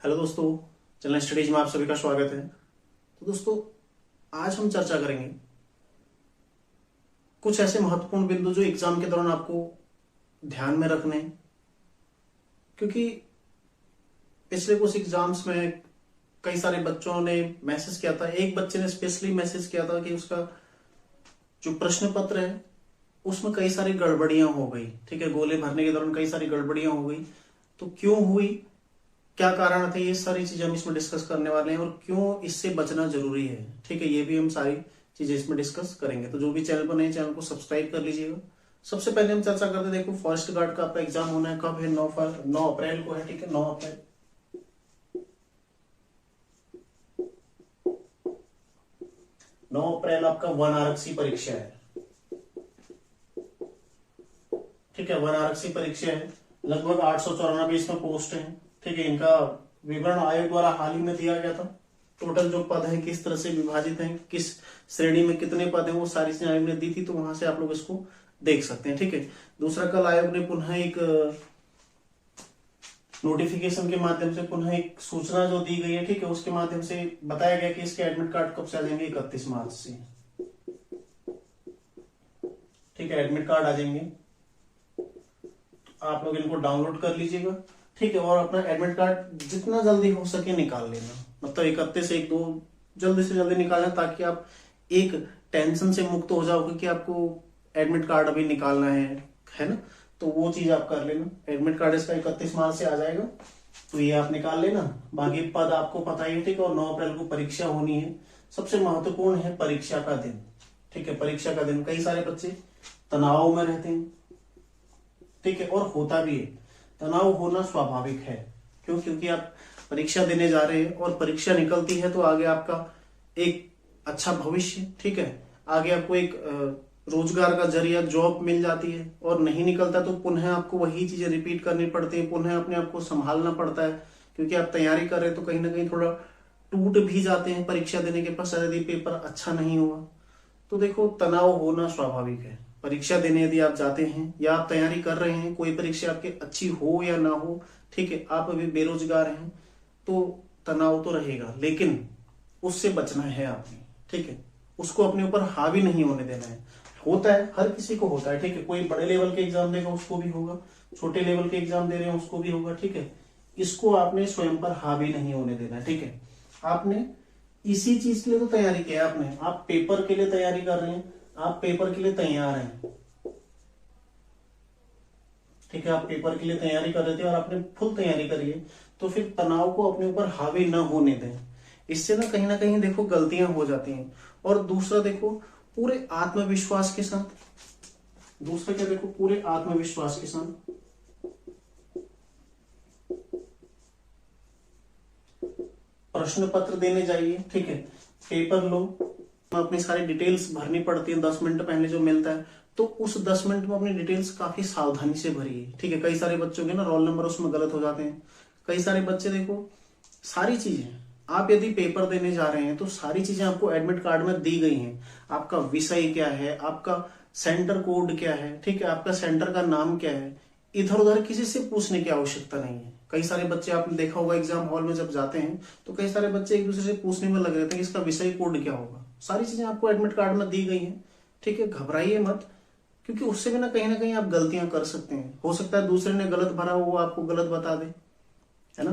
Hello दोस्तों, channel studies में आप सभी का स्वागत है। तो दोस्तों, आज हम चर्चा करेंगे कुछ ऐसे महत्वपूर्ण बिंदु जो एग्जाम के दौरान आपको ध्यान में रखने हैं। क्योंकि पिछले कुछ एग्जाम्स में कई सारे बच्चों ने मैसेज किया था, एक बच्चे ने स्पेशली मैसेज किया था कि उसका जो प्रश्न पत्र है उसमें कई सारी गड़बड़ियां हो गई। ठीक है, गोले भरने के दौरान कई सारी गड़बड़ियां हो गई। तो क्यों हुई, क्या कारण थे, ये सारी चीजें हम इसमें डिस्कस करने वाले हैं और क्यों इससे बचना जरूरी है। ठीक है, ये भी हम सारी चीजें इसमें डिस्कस करेंगे। तो जो भी चैनल पर नए, चैनल को सब्सक्राइब कर लीजिएगा। सबसे पहले हम चर्चा करते हैं, देखो फॉरेस्ट गार्ड का आपका एग्जाम होना है कब है, 9 अप्रैल को है। ठीक है, 9 अप्रैल। 9 अप्रैल आपका वन आरक्षी परीक्षा है। ठीक है, वन आरक्षी परीक्षा है। लगभग 894 इसमें पोस्ट है। ठीक है, इनका विवरण आयोग द्वारा हाल ही में दिया गया था। टोटल जो पद हैं किस तरह से विभाजित हैं, किस श्रेणी में कितने पद हैं, वो सारी चीजें आयोग ने दी थी। तो वहां से आप लोग इसको देख सकते हैं। ठीक है, दूसरा, कल आयोग ने पुनः एक नोटिफिकेशन के माध्यम से पुनः एक सूचना जो दी गई है, ठीक है, उसके माध्यम से बताया गया कि इसके एडमिट कार्ड कब से आ जाएंगे, 31 मार्च से। ठीक है, एडमिट कार्ड आ जाएंगे, आप लोग इनको डाउनलोड कर लीजिएगा। ठीक है, और अपना एडमिट कार्ड जितना जल्दी हो सके निकाल लेना, मतलब 31 से 1-2 जल्दी से जल्दी निकालना, ताकि आप एक टेंशन से मुक्त हो जाओगे कि आपको एडमिट कार्ड अभी निकालना है ना। तो वो चीज आप कर लेना। एडमिट कार्ड इसका 31 मार्च से आ जाएगा, तो ये आप निकाल लेना। बाकी पद आपको पता ही है। ठीक है, और 9 अप्रैल को परीक्षा होनी है। सबसे महत्वपूर्ण है परीक्षा का दिन। ठीक है, परीक्षा का दिन कई सारे बच्चे तनाव में रहते हैं। ठीक है, और होता भी है, तनाव होना स्वाभाविक है। क्यों? क्योंकि आप परीक्षा देने जा रहे हैं और परीक्षा निकलती है तो आगे आपका एक अच्छा भविष्य, ठीक है, आगे आपको एक रोजगार का जरिया, जॉब मिल जाती है। और नहीं निकलता तो पुनः आपको वही चीजें रिपीट करनी पड़ती है, पुनः अपने आप को संभालना पड़ता है। क्योंकि आप तैयारी कर रहे हैं तो कहीं ना कहीं थोड़ा टूट भी जाते हैं परीक्षा देने के पश्चात, यदि पेपर अच्छा नहीं हुआ तो। देखो, तनाव होना स्वाभाविक है। परीक्षा देने यदि आप जाते हैं या आप तैयारी कर रहे हैं, कोई परीक्षा आपकी अच्छी हो या ना हो, ठीक है, आप अभी बेरोजगार हैं तो तनाव तो रहेगा, लेकिन उससे बचना है आपने। ठीक है, उसको अपने ऊपर हावी नहीं होने देना है। होता है, हर किसी को होता है। ठीक है, कोई बड़े लेवल के एग्जाम देगा उसको भी होगा, छोटे लेवल के एग्जाम दे रहे हैं उसको भी होगा। ठीक है, इसको आपने स्वयं पर हावी नहीं होने देना है। ठीक है, आपने इसी चीज के लिए तो तैयारी किया आपने, आप पेपर के लिए तैयारी कर रहे हैं, आप पेपर के लिए तैयार हैं। ठीक है, आप पेपर के लिए तैयारी कर रहे थे और आपने फुल तैयारी करी है, तो फिर तनाव को अपने ऊपर हावी न होने दें। इससे ना कहीं देखो गलतियां हो जाती हैं। और दूसरा देखो, पूरे आत्मविश्वास के साथ, दूसरा क्या, देखो पूरे आत्मविश्वास के साथ प्रश्न पत्र देने जाइए। ठीक है, पेपर लो, अपनी सारी डिटेल्स भरनी पड़ती है 10 मिनट पहले जो मिलता है, तो उस 10 मिनट में अपनी डिटेल्स काफी सावधानी से भरिए। ठीक है, कई सारे बच्चों के ना रोल नंबर उसमें गलत हो जाते हैं। कई सारे बच्चे, देखो सारी चीजें आप यदि पेपर देने जा रहे हैं तो सारी चीजें आपको एडमिट कार्ड में दी गई हैं। आपका विषय क्या है, आपका सेंटर कोड क्या है, ठीक है, आपका सेंटर का नाम क्या है, इधर उधर किसी से पूछने की आवश्यकता नहीं है। कई सारे बच्चे आपने देखा होगा एग्जाम हॉल में जब जाते हैं तो कई सारे बच्चे एक दूसरे से पूछने में लग रहते हैं इसका विषय कोड क्या होगा। सारी चीजें आपको एडमिट कार्ड में दी गई हैं। ठीक है, घबराइए मत, क्योंकि उससे भी ना कहीं आप गलतियां कर सकते हैं। हो सकता है दूसरे ने गलत भरा हो, वो आपको गलत बता दे, है ना।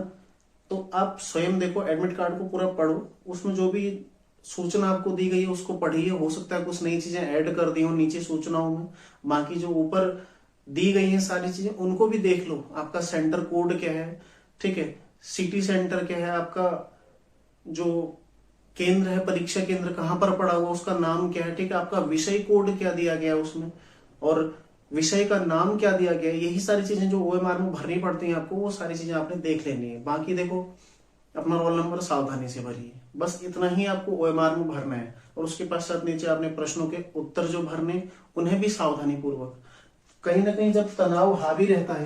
तो आप स्वयं देखो, एडमिट कार्ड को पूरा पढ़ो, उसमें जो भी सूचना आपको दी गई है उसको पढ़िए। हो सकता है कुछ नई चीजें ऐड कर दी हो नीचे सूचनाओं में, बाकी जो ऊपर दी गई हैं सारी चीजें उनको भी देख लो। आपका सेंटर कोड क्या है, ठीक है, सिटी सेंटर क्या है, आपका जो केंद्र है, परीक्षा केंद्र कहां पर पड़ा हुआ उसका नाम क्या है, ठीक है, आपका विषय कोड क्या दिया गया है उसमें, और विषय का नाम क्या दिया गया है। यही सारी चीजें जो ओएमआर में भरनी पड़ती हैं आपको, वो सारी चीजें आपने देख लेनी है। बाकी देखो, अपना रोल नंबर सावधानी से भरिए, बस इतना ही आपको ओएमआर में भरना है। और उसके पश्चात नीचे आपने प्रश्नों के उत्तर जो भरने, उन्हें भी सावधानी पूर्वक। कहीं ना कहीं जब तनाव हावी रहता है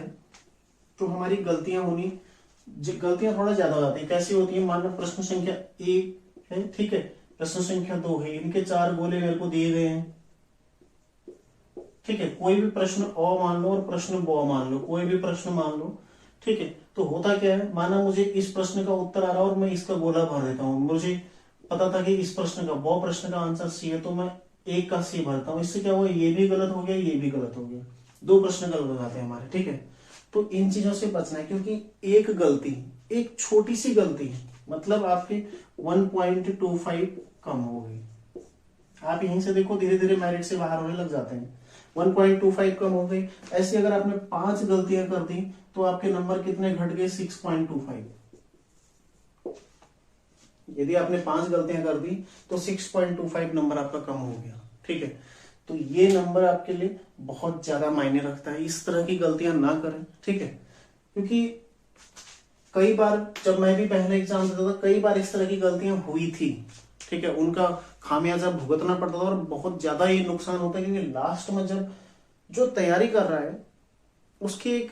तो हमारी गलतियां थोड़ा ज्यादा हो जाती है। कैसी होती है, मान लो प्रश्न संख्या 1 है, ठीक है, प्रश्न संख्या 2 है, इनके 4 गोले मेरे को दिए गए हैं। ठीक है, कोई भी प्रश्न अ मान लो और प्रश्न ब मान लो, कोई भी प्रश्न मान लो, ठीक है, तो होता क्या है, माना मुझे इस प्रश्न का उत्तर आ रहा है और मैं इसका गोला भर देता हूँ, मुझे पता था कि इस प्रश्न का, वो प्रश्न का आंसर सी है, तो मैं एक का सी भरता हूँ। इससे क्या हुआ, ये भी गलत हो गया, ये भी गलत हो गया, दो प्रश्न गलत हो जाते हैं हमारे। ठीक है, तो इन चीजों से बचना है, क्योंकि एक गलती, एक छोटी सी गलती मतलब आपके 1.25 कम हो गई। आप यहीं से देखो धीरे धीरे मेरिट से बाहर होने लग जाते हैं। 1.25 कम हो गई। ऐसे अगर आपने 5 गलतियां कर दी तो आपके नंबर कितने घट गए, 6.25। यदि आपने 5 गलतियां कर दी तो 6.25 नंबर आपका कम हो गया। ठीक है, तो ये नंबर आपके लिए बहुत ज्यादा मायने रखता है। इस तरह की गलतियां ना करें। ठीक है, क्योंकि कई बार जब मैं भी पहले एग्जाम देता था, कई बार इस तरह की गलतियां हुई थी। ठीक है, उनका खामियाजा भुगतना पड़ता था और बहुत ज्यादा ये नुकसान होता है, क्योंकि लास्ट में जब जो तैयारी कर रहा है उसके एक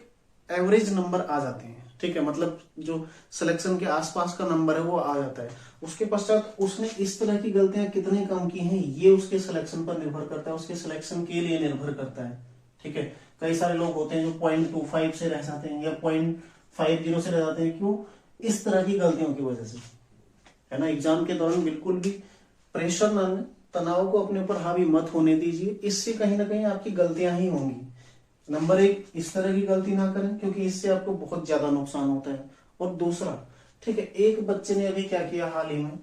एवरेज नंबर आ जाते हैं। ठीक है, मतलब जो सिलेक्शन के आसपास का नंबर है वो आ जाता है। उसके पश्चात उसने इस तरह की गलतियां कितनी कम की हैं ये उसके सिलेक्शन पर निर्भर करता है, उसके सिलेक्शन के लिए निर्भर करता है। ठीक है, कई सारे लोग होते हैं जो 0.25 से रह जाते हैं या 0.50 से रह जाते हैं। क्यों, इस तरह की गलतियों की वजह से, है ना। एग्जाम के दौरान बिल्कुल भी प्रेशर ना लें, तनाव को अपने ऊपर हावी मत होने दीजिए। इससे कहीं ना कहीं आपकी गलतियां ही होंगी। नंबर एक, इस तरह की गलती ना करें, क्योंकि इससे आपको बहुत ज्यादा नुकसान होता है। और दूसरा, ठीक है, एक बच्चे ने अभी क्या किया हाल ही में,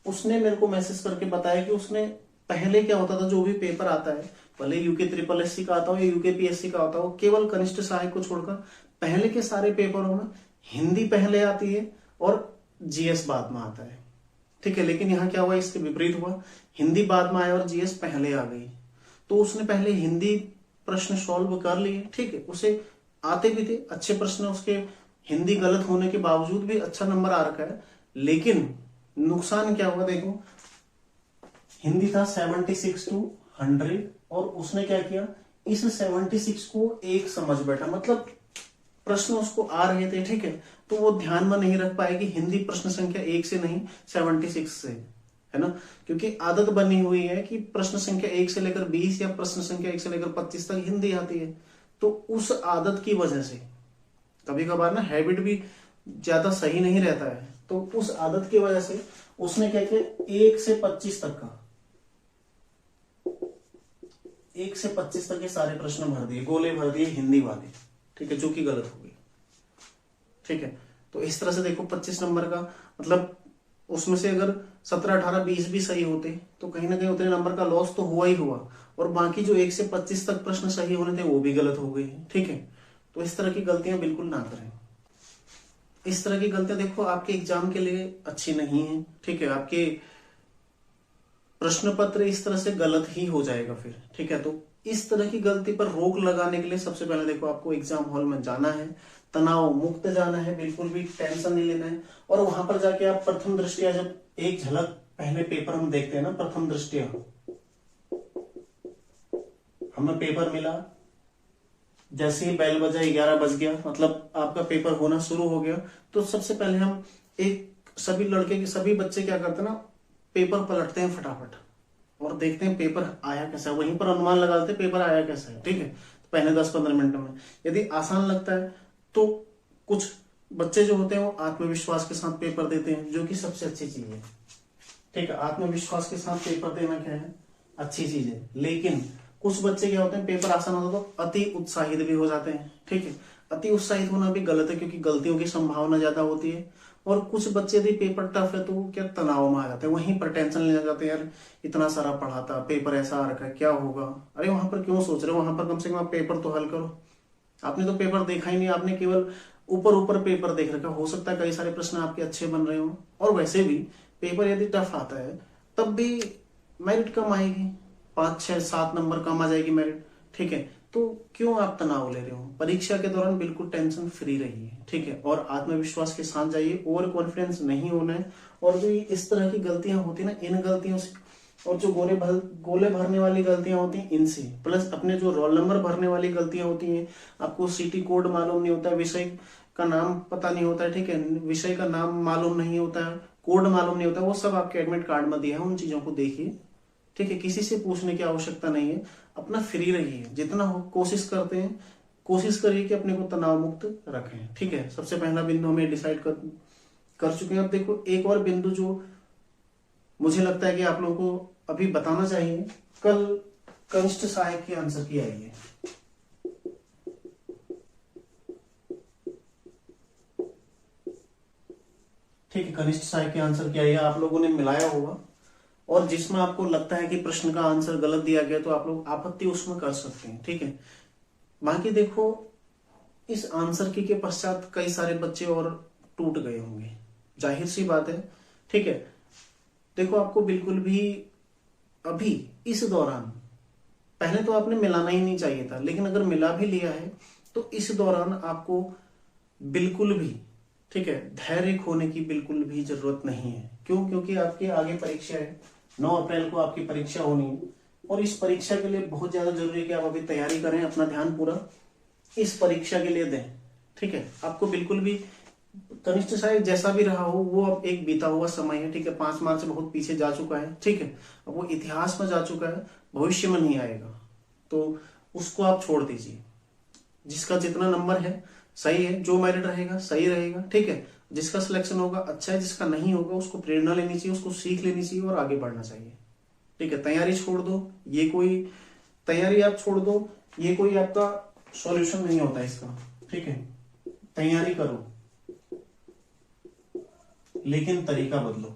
उसने मेरे को मैसेज करके बताया कि उसने पहले क्या होता था, जो भी पेपर आता है, भले यूके ट्रिपल एससी का आता हो या यूके पीएससी का होता हो, केवल कनिष्ठ सहायक को छोड़कर पहले के सारे पेपरों में हिंदी पहले आती है और जीएस बाद में आता है। ठीक है, लेकिन यहाँ क्या हुआ, इसके विपरीत हुआ, हिंदी बाद में आया और जीएस पहले आ गई। तो उसने पहले हिंदी प्रश्न सॉल्व कर लिए। ठीक है, उसे आते भी थे अच्छे प्रश्न, उसके हिंदी गलत होने के बावजूद भी अच्छा नंबर आ रखा है। लेकिन नुकसान क्या हुआ, देखो हिंदी था 76 to 100 और उसने क्या किया, इस 76 को एक समझ बैठा, मतलब प्रश्न उसको आ रहे थे। ठीक है, तो वो ध्यान में नहीं रख पाएगी हिंदी प्रश्न संख्या 1 से नहीं 76 से, है ना। क्योंकि आदत बनी हुई है कि प्रश्न संख्या 1 से लेकर 20 या प्रश्न संख्या 1 से लेकर 25 तक हिंदी आती है। तो उस आदत की वजह से कभी कभार ना हैबिट भी ज्यादा सही नहीं रहता है, तो उस आदत की वजह से उसने क्या किया, 1 से 25 तक का, 1 से 25 तक के सारे प्रश्न भर दिए, गोले भर दिए हिंदी वाले। ठीक है, जो कि गलत हो गई। ठीक है, तो इस तरह से देखो 25 नंबर का मतलब उसमें से अगर 17, 18, 20 भी सही होते तो कहीं ना कहीं उतने नंबर का लॉस तो हुआ ही हुआ, और बाकी जो 1 से 25 तक प्रश्न सही होने थे वो भी गलत हो गए। ठीक है, तो इस तरह की गलतियां बिल्कुल ना करें। इस तरह की गलतियां देखो आपके एग्जाम के लिए अच्छी नहीं है। ठीक है, आपके प्रश्न पत्र इस तरह से गलत ही हो जाएगा फिर। ठीक है, तो इस तरह की गलती पर रोक लगाने के लिए सबसे पहले देखो आपको एग्जाम हॉल में जाना है, तनाव मुक्त जाना है, बिल्कुल भी टेंशन नहीं लेना है। और वहां पर जाके आप प्रथम दृष्टिया जब एक झलक पहले पेपर हम देखते हैं ना, प्रथम दृष्टिया हमें पेपर मिला, जैसे ही बेल बजा 11 बज गया, मतलब आपका पेपर होना शुरू हो गया, तो सबसे पहले हम सभी लड़के के सभी बच्चे क्या करते हैं ना, पेपर पलटते हैं फटाफट और देखते हैं पेपर आया कैसा है, वहीं पर अनुमान लगाते हैं पेपर आया कैसा है। ठीक है, तो पहले 10-15 मिनट में यदि आसान लगता है तो कुछ बच्चे जो होते हैं वो आत्मविश्वास के साथ पेपर देते हैं, जो कि सबसे अच्छी चीज है। ठीक है, आत्मविश्वास के साथ पेपर देना क्या है, अच्छी चीज है। लेकिन कुछ बच्चे क्या होते हैं, पेपर आसान होता है तो अति उत्साहित भी हो जाते हैं। ठीक है, अति उत्साहित होना भी गलत है, क्योंकि गलतियों की संभावना ज्यादा होती है। और कुछ बच्चे यदि पेपर टफ है तो वो क्या तनाव में आ जाते हैं, वहीं पर टेंशन लेने जाते हैं, यार इतना सारा पढ़ा था, पेपर ऐसा आ रखा है, क्या होगा। अरे वहां पर क्यों सोच रहे हो, वहां पर कम से कम आप पेपर तो हल करो। आपने तो पेपर देखा ही नहीं, आपने केवल ऊपर ऊपर पेपर देख रखा। हो सकता है कई सारे प्रश्न आपके अच्छे बन रहे हो, और वैसे भी पेपर यदि टफ आता है तब भी मेरिट कम आएगी, 5, 6, 7 नंबर कम आ जाएगी मेरिट। ठीक है, तो क्यों आप तनाव ले रहे हो। परीक्षा के दौरान बिल्कुल टेंशन फ्री रहिए। ठीक है, और आत्मविश्वास के साथ जाइए, ओवर कॉन्फिडेंस नहीं होना है। और जो इस तरह की गलतियां होती है ना, इन गलतियों से, और जो गोले भरने वाली गलतियां होती हैं इनसे, प्लस अपने जो रोल नंबर भरने वाली गलतियां होती हैं, आपको सीटी कोड मालूम नहीं होता, विषय का नाम पता नहीं होता है। ठीक है, विषय का नाम मालूम नहीं होता है, कोड मालूम नहीं होता, वो सब आपके एडमिट कार्ड में दिया है, उन चीजों को देखिए। ठीक है, किसी से पूछने की आवश्यकता नहीं है, अपना फ्री रहिए, जितना हो कोशिश करते हैं कोशिश करिए कि अपने को तनाव मुक्त रखें। ठीक है, सबसे पहला बिंदु हमें डिसाइड कर चुके हैं। अब देखो एक और बिंदु जो मुझे लगता है कि आप लोगों को अभी बताना चाहिए, कल कनिष्ठ सहायक के आंसर की आई है। ठीक है, कनिष्ठ सहायक के आंसर की आई है, आप लोगों ने मिलाया होगा, और जिसमें आपको लगता है कि प्रश्न का आंसर गलत दिया गया तो आप लोग आपत्ति उसमें कर सकते हैं। ठीक है, बाकी देखो इस आंसर की के पश्चात कई सारे बच्चे और टूट गए होंगे, जाहिर सी बात है। ठीक है, देखो आपको बिल्कुल भी अभी इस दौरान, पहले तो आपने मिलाना ही नहीं चाहिए था, लेकिन अगर मिला भी लिया है तो इस दौरान आपको बिल्कुल भी, ठीक है, धैर्य खोने की बिल्कुल भी जरूरत नहीं है। क्यों? क्योंकि आपके आगे परीक्षा है, 9 अप्रैल को आपकी परीक्षा होनी है, और इस परीक्षा के लिए बहुत ज्यादा जरूरी है कि आप अभी तैयारी करें, अपना ध्यान पूरा इस परीक्षा के लिए दें। ठीक है, आपको बिल्कुल भी कनिष्ठ सहायक जैसा भी रहा हो वो अब एक बीता हुआ समय है। ठीक है, 5 मार्च से बहुत पीछे जा चुका है। ठीक है, अब वो इतिहास में जा चुका है, भविष्य में नहीं आएगा, तो उसको आप छोड़ दीजिए। जिसका जितना नंबर है सही है, जो मेरिट रहेगा सही रहेगा। ठीक है, जिसका सिलेक्शन होगा अच्छा है, जिसका नहीं होगा उसको प्रेरणा लेनी चाहिए, उसको सीख लेनी चाहिए और आगे बढ़ना चाहिए। ठीक है, तैयारी छोड़ दो, ये कोई तैयारी आप छोड़ दो, ये कोई आपका सॉल्यूशन नहीं होता इसका। ठीक है, तैयारी करो लेकिन तरीका बदलो,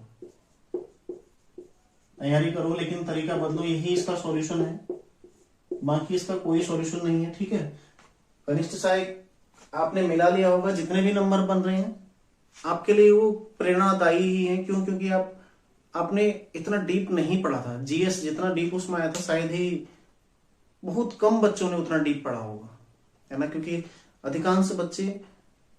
तैयारी करो लेकिन तरीका बदलो, यही इसका सॉल्यूशन है, बाकी इसका कोई सॉल्यूशन नहीं है। ठीक है, कनिष्ठ सहायक आपने मिला लिया होगा, जितने भी नंबर बन रहे हैं आपके लिए वो प्रेरणादायी ही है। क्यों? क्योंकि आपने इतना डीप नहीं पढ़ा था, जीएस जितना डीप उसमें आया था शायद ही बहुत कम बच्चों ने उतना डीप पढ़ा होगा, है ना, क्योंकि अधिकांश बच्चे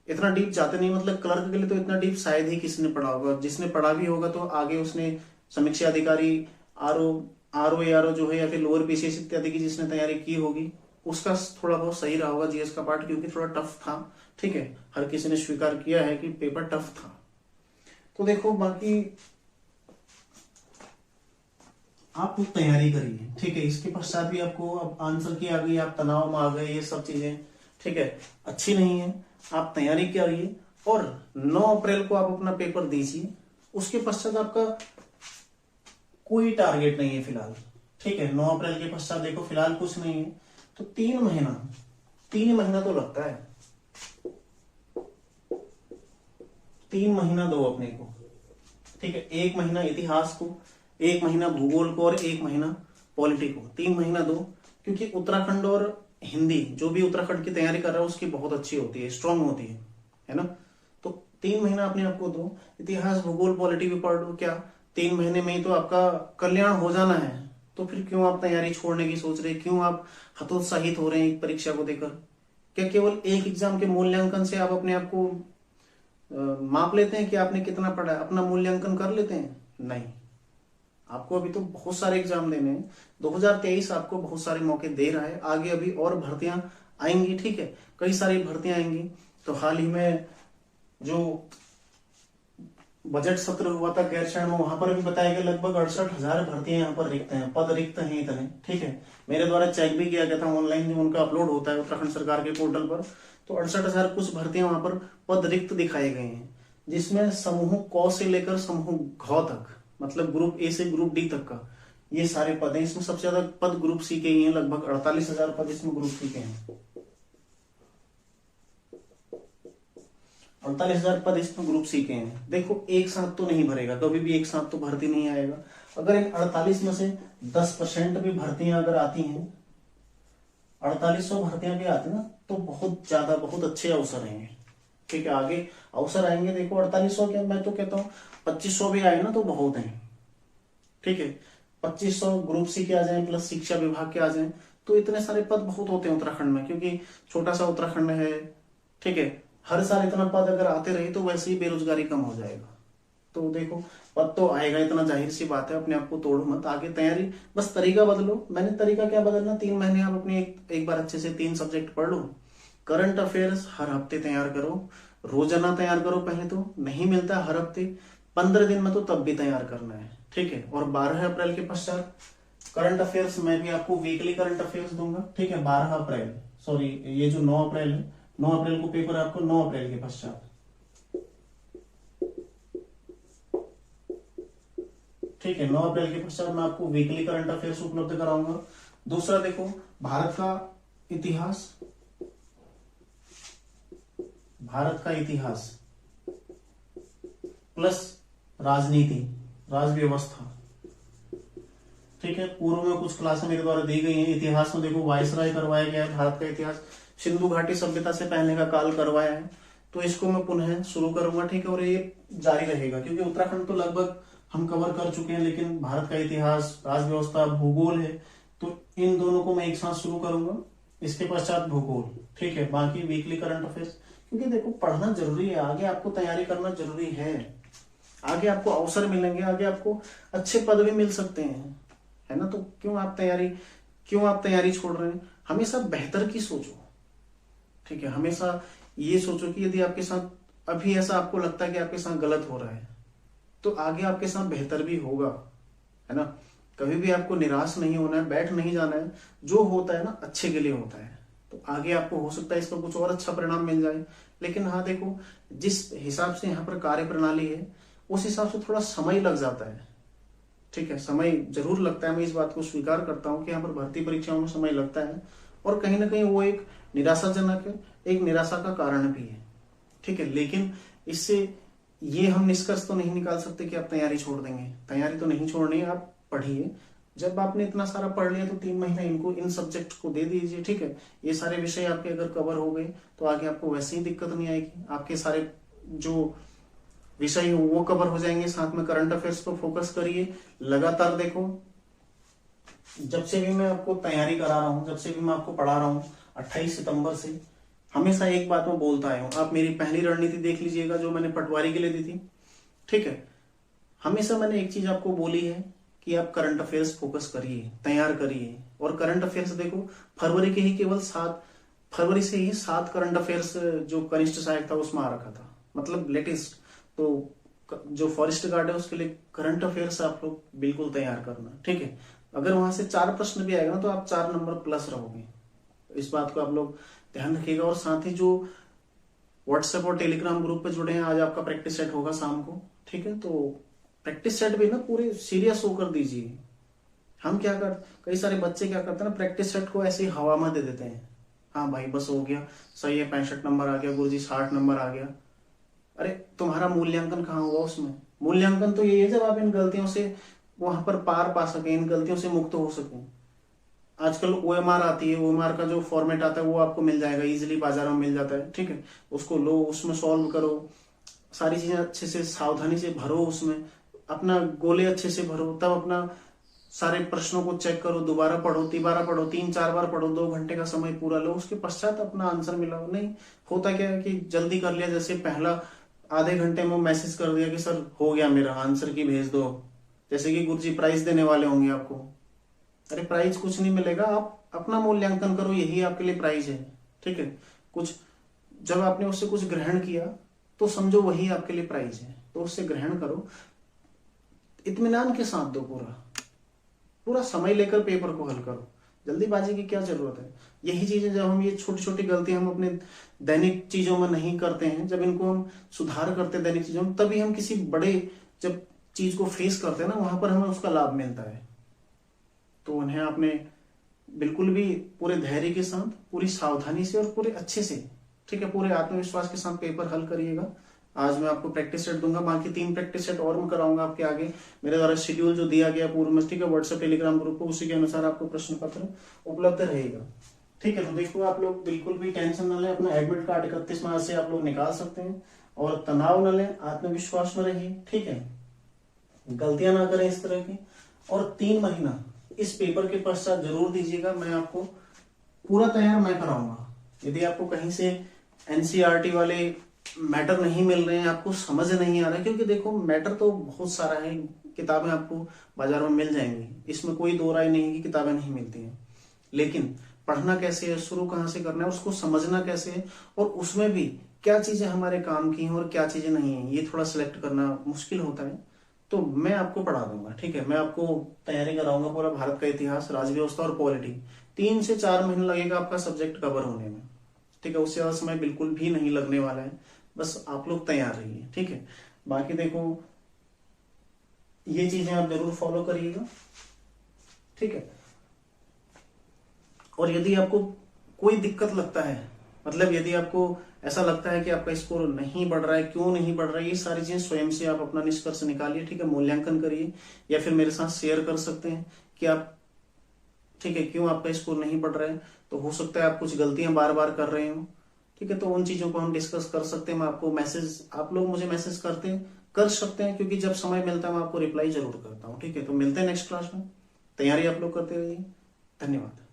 इतना डीप जाते नहीं, मतलब क्लर्क के लिए तो इतना डीप शायद ही किसी ने पढ़ा होगा, जिसने पढ़ा भी होगा तो आगे उसने समीक्षा अधिकारी, आरओ जो है, या फिर लोअर पीसीएस इत्यादि की जिसने तैयारी की होगी उसका थोड़ा बहुत सही रहा होगा जीएस का पार्ट, क्योंकि थोड़ा टफ था। ठीक है, हर किसी ने स्वीकार किया है कि पेपर टफ था। तो देखो बाकी आप तैयारी करिए। ठीक है, इसके पश्चात भी आपको अब आंसर की आ गई, आप तनाव में आ गए, ये सब चीजें ठीक है अच्छी नहीं है। आप तैयारी करिए और 9 अप्रैल को आप अपना पेपर दीजिए। उसके पश्चात आपका कोई टारगेट नहीं है फिलहाल। ठीक है, 9 अप्रैल के पश्चात देखो फिलहाल कुछ नहीं है, तो 3 महीना तो लगता है, 3 महीना दो अपने को। ठीक है, 1 महीना इतिहास को, 1 महीना भूगोल को और 1 महीना पॉलिटी को, 3 महीना दो। क्योंकि उत्तराखंड और हिंदी, जो भी उत्तराखंड की तैयारी कर रहा है उसकी बहुत अच्छी होती है, स्ट्रांग होती है ना। तो 3 महीना अपने आप को दो, इतिहास भूगोल पॉलिटी भी पढ़ लो। क्या 3 महीने में ही तो आपका कल्याण हो जाना है? तो फिर क्यों आप तैयारी छोड़ने की सोच रहे, क्यों आप हतोत्साहित हो रहे हैं एक परीक्षा को देकर? क्या केवल एक एग्जाम के मूल्यांकन से आप अपने आप को माप लेते हैं कि आपने कितना पढ़ा है, अपना मूल्यांकन कर लेते हैं? नहीं, आपको अभी तो बहुत सारे एग्जाम देने हैं। 2023 आपको बहुत सारे मौके दे रहा है, आगे अभी और भर्तियां आएंगी। ठीक है, कई सारी भर्तियां आएंगी। तो हाल ही में जो बजट सत्र हुआ था गैरसैंण में, वहां पर भी बताया गया लगभग 68,000 भर्तियां यहाँ पर रिक्त हैं, पद रिक्त हैं इतने। ठीक है, मेरे द्वारा चेक भी किया गया था ऑनलाइन, जो उनका अपलोड होता है उत्तराखंड सरकार के पोर्टल पर, तो 68,000 कुछ भर्तियां वहां पर पद रिक्त दिखाए गए हैं, जिसमें समूह क से लेकर समूह घ तक, मतलब ग्रुप ए से ग्रुप डी तक का ये सारे पद हैं। इसमें सबसे ज्यादा पद ग्रुप सी के ही हैं, लगभग 48,000 पद इसमें ग्रुप सी के हैं। 48,000 पद इसमें ग्रुप सी के हैं। देखो एक साथ तो नहीं भरेगा, कभी भी एक साथ तो भर्ती नहीं आएगा। अगर इन 48 में से 10% भी भर्तियां अगर आती हैं, 4800 भर्तियां भी आती ना, तो बहुत ज्यादा बहुत अच्छे अवसर आएंगे। ठीक है, आगे अवसर आएंगे। देखो 4800 क्या, मैं तो कहता हूँ 2500 भी आए ना तो बहुत है। ठीक है, 2500 ग्रुप सी के आ जाए प्लस शिक्षा विभाग के आ जाए, तो इतने सारे पद बहुत होते हैं उत्तराखंड में, क्योंकि छोटा सा उत्तराखंड है। ठीक है, हर साल इतना पद अगर आते रहे तो वैसे ही बेरोजगारी कम हो जाएगा। तो देखो पद तो आएगा, इतना जाहिर सी बात है, अपने आप को तोड़ो मत, आगे तैयारी बस तरीका बदलो। मैंने तरीका क्या बदलना, 3 महीने आप अपने एक बार अच्छे से 3 सब्जेक्ट पढ़ लो। करंट अफेयर्स हर हफ्ते तैयार करो, रोजाना तैयार करो। पहले तो नहीं मिलता हर हफ्ते, 15 दिन में तो तब भी तैयार करना है। ठीक है, और 12 अप्रैल के पश्चात करंट अफेयर्स मैं भी आपको वीकली करंट अफेयर्स दूंगा। ठीक है, 12 अप्रैल सॉरी, ये जो 9 अप्रैल है, 9 अप्रैल को पेपर है आपको, 9 अप्रैल के पश्चात, ठीक है। 9 अप्रैल के पश्चात मैं आपको वीकली करंट अफेयर्स उपलब्ध कराऊंगा। दूसरा देखो, भारत का इतिहास, भारत का इतिहास प्लस राजनीति, राजव्यवस्था, ठीक है। पूर्व में कुछ क्लासें मेरे द्वारा दी गई हैं। इतिहास में देखो वायसराय करवाया गया है, भारत का इतिहास, सिंधु घाटी सभ्यता से पहले का काल करवाया है, तो इसको मैं पुनः शुरू करूंगा, ठीक है। और ये जारी रहेगा क्योंकि उत्तराखंड तो लगभग हम कवर कर चुके हैं, लेकिन भारत का इतिहास, राजव्यवस्था, भूगोल है, तो इन दोनों को मैं एक साथ शुरू करूंगा। इसके पश्चात भूगोल, ठीक है। बाकी वीकली करंट अफेयर्स, क्योंकि देखो पढ़ना जरूरी है, आगे आपको तैयारी करना जरूरी है, आगे आपको अवसर मिलेंगे, आगे आपको अच्छे पद भी मिल सकते हैं, है ना। तो क्यों आप तैयारी छोड़ रहे हैं? हमेशा बेहतर की सोचो, ठीक है। हमेशा ये सोचो कि यदि आपके साथ अभी ऐसा आपको लगता है कि आपके साथ गलत हो रहा है, तो आगे आपके साथ बेहतर भी होगा, है ना। कभी भी आपको निराश नहीं होना है, बैठ नहीं जाना है, जो होता है ना अच्छे के लिए होता है, तो आगे आपको हो सकता है इसका कुछ और अच्छा परिणाम मिल जाए। लेकिन हाँ देखो, जिस हिसाब से यहाँ पर कार्य प्रणाली है, उस हिसाब से थोड़ा समय लग जाता है, ठीक है। समय जरूर लगता है, मैं इस बात को स्वीकार करता हूँ कि यहाँ पर भर्ती परीक्षाओं में समय लगता है, और कहीं ना कहीं वो एक निराशाजनक है, एक निराशा का कारण भी है, ठीक है। लेकिन इससे ये हम निष्कर्ष तो नहीं निकाल सकते कि आप तैयारी छोड़ देंगे। तैयारी तो नहीं छोड़नी है, आप पढ़िए। जब आपने इतना सारा पढ़ लिया तो 3 महीने इनको, इन सब्जेक्ट को दे दीजिए, ठीक है। ये सारे विषय आपके अगर कवर हो गए तो आगे आपको वैसे ही दिक्कत नहीं आएगी, आपके सारे जो विषय हो वो कवर हो जाएंगे। साथ में करंट अफेयर्स पर फोकस करिए लगातार। देखो, जब से भी मैं आपको तैयारी करा रहा हूं, जब से भी मैं आपको पढ़ा रहा हूं 28 सितंबर से, हमेशा एक बात मैं बोलता आया हूं। आप मेरी पहली रणनीति देख लीजिएगा जो मैंने पटवारी के लिए दी थी, ठीक है। हमेशा मैंने एक चीज आपको बोली है कि आप करंट अफेयर्स फोकस करिए, तैयार करिए। और करंट अफेयर्स देखो, फरवरी के ही केवल 7 फरवरी से ही 7 करंट अफेयर्स जो कनिष्ठ सहायक था उसमें आ रखा था, मतलब लेटेस्ट। तो जो फॉरेस्ट गार्ड है उसके लिए करंट अफेयर्स आप लोग बिल्कुल तैयार करना, ठीक है। अगर वहां से 4 प्रश्न भी आएगा ना तो आप 4 नंबर प्लस रहोगे, इस बात को आप लोग ध्यान रखिएगा। और साथ ही जो व्हाट्सएप और टेलीग्राम ग्रुप पे जुड़े हैं, आज आपका प्रैक्टिस सेट होगा शाम को, ठीक है। तो प्रैक्टिस सेट भी ना पूरे सीरियस होकर दीजिए। हम क्या कर कई सारे बच्चे क्या करते हैं ना, प्रैक्टिस सेट को ऐसे ही हवा में दे देते हैं। हाँ भाई बस हो गया, सही है, 65 नंबर आ गया गुरुजी, 60 नंबर आ गया। अरे तुम्हारा मूल्यांकन कहाँ हुआ उसमें? मूल्यांकन तो यही है जब आप इन गलतियों से वहां पर पार पा सके, इन गलतियों से मुक्त हो सके। आजकल ओएमआर आती है, ओएमआर का जो फॉर्मेट आता है वो आपको मिल जाएगा, इजीली बाजार में मिल जाता है, ठीक है। उसको लो, उसमें सॉल्व करो, सारी चीजें अच्छे से सावधानी से भरो, उसमें अपना गोले अच्छे से भरो, तब अपना सारे प्रश्नों को चेक करो, दोबारा पढ़ो, तिबारा पढ़ो, 3-4 बार पढ़ो, 2 घंटे का समय पूरा लो, उसके पश्चात अपना आंसर मिलाओ। नहीं होता क्या है कि जल्दी कर लिया, जैसे पहला आधे घंटे में मैसेज कर दिया कि सर हो गया मेरा आंसर की भेज दो, जैसे कि गुरुजी प्राइज देने वाले होंगे आपको। अरे प्राइज कुछ नहीं मिलेगा, आप अपना मूल्यांकन करो, यही आपके लिए प्राइज है, ठीक है। कुछ जब आपने उससे कुछ ग्रहण किया तो समझो वही आपके लिए प्राइज है, तो उससे ग्रहण करो, इत्मीनान के साथ दो, पूरा पूरा समय लेकर पेपर को हल करो, जल्दीबाजी की क्या जरूरत है। यही चीजें जब हम, ये छोटी छोटी गलतियां हम अपने दैनिक चीजों में नहीं करते हैं, जब इनको हम सुधार करते हैं दैनिक चीजों में, तभी हम किसी बड़े जब चीज को फेस करते हैं ना, वहां पर हमें उसका लाभ मिलता है। तो उन्हें आपने बिल्कुल भी पूरे धैर्य के साथ, पूरी सावधानी से और पूरे अच्छे से, ठीक है, पूरे आत्मविश्वास के साथ पेपर हल करिएगा। आज मैं आपको प्रैक्टिस सेट दूंगा, बाकी 3 प्रैक्टिस सेट और मैं कराऊंगा आपके आगे, मेरे द्वारा शेड्यूल जो दिया गया पूर्व में, ठीक है। व्हाट्सएप टेलीग्राम ग्रुप को, उसी के अनुसार आपको प्रश्न पत्र उपलब्ध रहेगा, ठीक है। तो देखो आप लोग बिल्कुल भी टेंशन न लें, अपना एडमिट कार्ड 31 मार्च से आप लोग निकाल सकते हैं, और तनाव न लें, आत्मविश्वास में रहिए, ठीक है। गलतियां ना करें इस तरह की, और 3 महीना इस पेपर के पश्चात जरूर दीजिएगा, मैं आपको पूरा तैयार मैं कराऊंगा। यदि आपको कहीं से एनसीईआरटी वाले मैटर नहीं मिल रहे हैं, आपको समझ नहीं आ रहा है, क्योंकि देखो मैटर तो बहुत सारा है, किताबें आपको बाजार में मिल जाएंगी, इसमें कोई दो राय नहीं कि किताबें नहीं मिलती हैं, लेकिन पढ़ना कैसे है, शुरू कहाँ से करना है, उसको समझना कैसे है, और उसमें भी क्या चीजें हमारे काम की हैं और क्या चीजें नहीं है, ये थोड़ा सिलेक्ट करना मुश्किल होता है। तो मैं आपको पढ़ा दूंगा, ठीक है। मैं आपको तैयारी कराऊंगा, पूरा भारत का इतिहास, राज्य व्यवस्था और पॉलिटी, 3 से 4 महीने लगेगा आपका सब्जेक्ट कवर होने में, ठीक है। उससे ज्यादा समय बिल्कुल भी नहीं लगने वाला है, बस आप लोग तैयार रहिए, ठीक है। बाकी देखो ये चीजें आप जरूर फॉलो करिएगा, ठीक है। और यदि आपको कोई दिक्कत लगता है, मतलब यदि आपको ऐसा लगता है कि आपका स्कोर नहीं बढ़ रहा है, क्यों नहीं बढ़ रहा है, ये सारी चीजें स्वयं से आप अपना निष्कर्ष निकालिए, ठीक है। मूल्यांकन करिए या फिर मेरे साथ शेयर कर सकते हैं कि आप, ठीक है, क्यों आपका स्कोर नहीं बढ़ रहा है। तो हो सकता है आप कुछ गलतियां बार बार कर रहे हो, ठीक है। तो उन चीजों को हम डिस्कस कर सकते हैं। मैं आपको मैसेज, आप लोग मुझे मैसेज कर सकते हैं, क्योंकि जब समय मिलता है मैं आपको रिप्लाई जरूर करता हूँ, ठीक है। तो मिलते हैं नेक्स्ट क्लास में, तैयारी आप लोग करते रहिए। धन्यवाद।